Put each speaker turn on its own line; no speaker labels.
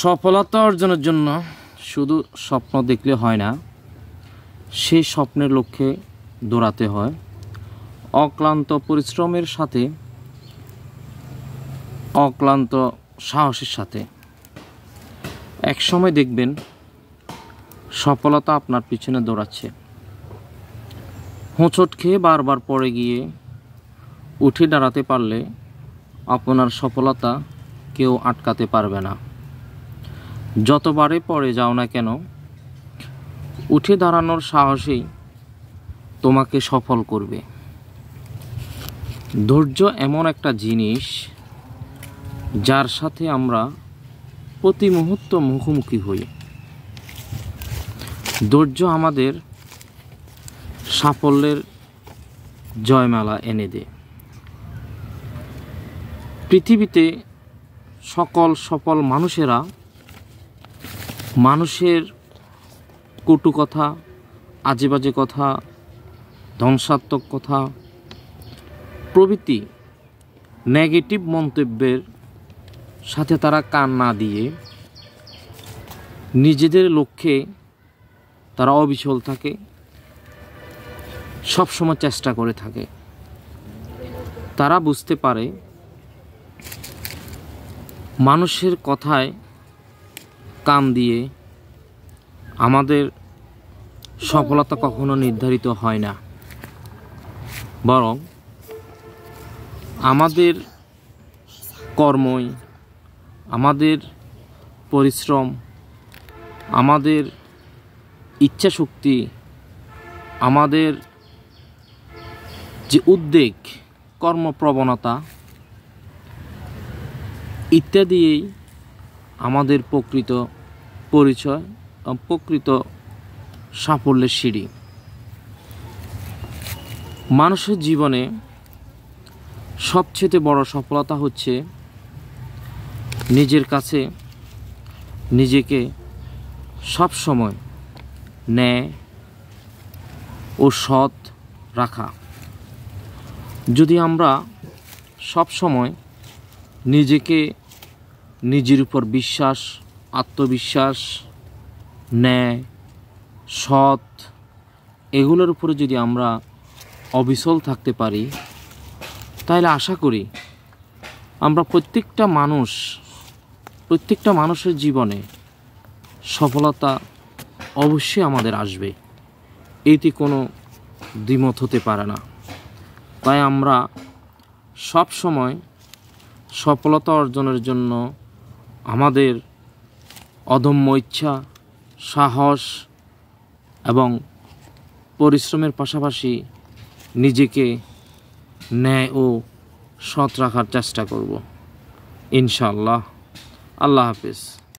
সফলতা অর্জনের জন্য শুধু স্বপ্ন দেখলে হয় না, সেই স্বপ্নের লক্ষ্যে দৌড়াতে হয় অক্লান্ত পরিশ্রমের সাথে, অক্লান্ত সাহসের সাথে। এক সময় দেখবেন সফলতা আপনার পিছনে দৌড়াচ্ছে। হোঁচট খেয়ে বারবার পড়ে গিয়ে উঠে দাঁড়াতে পারলে আপনার সফলতা কেউ আটকাতে পারবে না। যতবারে পড়ে যাও না কেন, উঠে দাঁড়ানোর সাহসেই তোমাকে সফল করবে। ধৈর্য এমন একটা জিনিস যার সাথে আমরা প্রতি মুহূর্ত মুখোমুখি হই। ধৈর্য আমাদের সাফল্যের জয়মালা এনে দেয়। পৃথিবীতে সকল সফল মানুষেরা মানুষের কটু কথা, আজেবাজে কথা, ধ্বংসাত্মক কথা প্রভৃতি নেগেটিভ মন্তব্যের সাথে তারা কান না দিয়ে নিজেদের লক্ষ্যে তারা অবিচল থাকে, সবসময় চেষ্টা করে থাকে। তারা বুঝতে পারে মানুষের কথায় কান দিয়ে আমাদের সফলতা কখনো নির্ধারিত হয় না, বরং আমাদের কর্মই, আমাদের পরিশ্রম, আমাদের ইচ্ছাশক্তি, আমাদের যে উদ্বেগ, কর্মপ্রবণতা ইত্যাদিই আমাদের প্রকৃত পরিচয়, প্রকৃত সাফল্যের সিঁড়ি। মানুষের জীবনে সবচেয়ে বড় সফলতা হচ্ছে নিজের কাছে নিজেকে সবসময় ন্যায় ও সৎ রাখা। যদি আমরা সবসময় নিজেকে, নিজের উপর বিশ্বাস, আত্মবিশ্বাস, ন্যায়, সৎ এগুলোর উপরে যদি আমরা অবিচল থাকতে পারি, তাহলে আশা করি আমরা প্রত্যেকটা মানুষের জীবনে সফলতা অবশ্যই আমাদের আসবে, এতে কোনো দ্বিমত হতে পারে না। তাই আমরা সব সময় সফলতা অর্জনের জন্য আমাদের অদম্য ইচ্ছা, সাহস এবং পরিশ্রমের পাশাপাশি নিজেকে ন্যায় ও সৎ রাখার চেষ্টা করব, ইনশাআল্লাহ। আল্লাহ হাফেজ।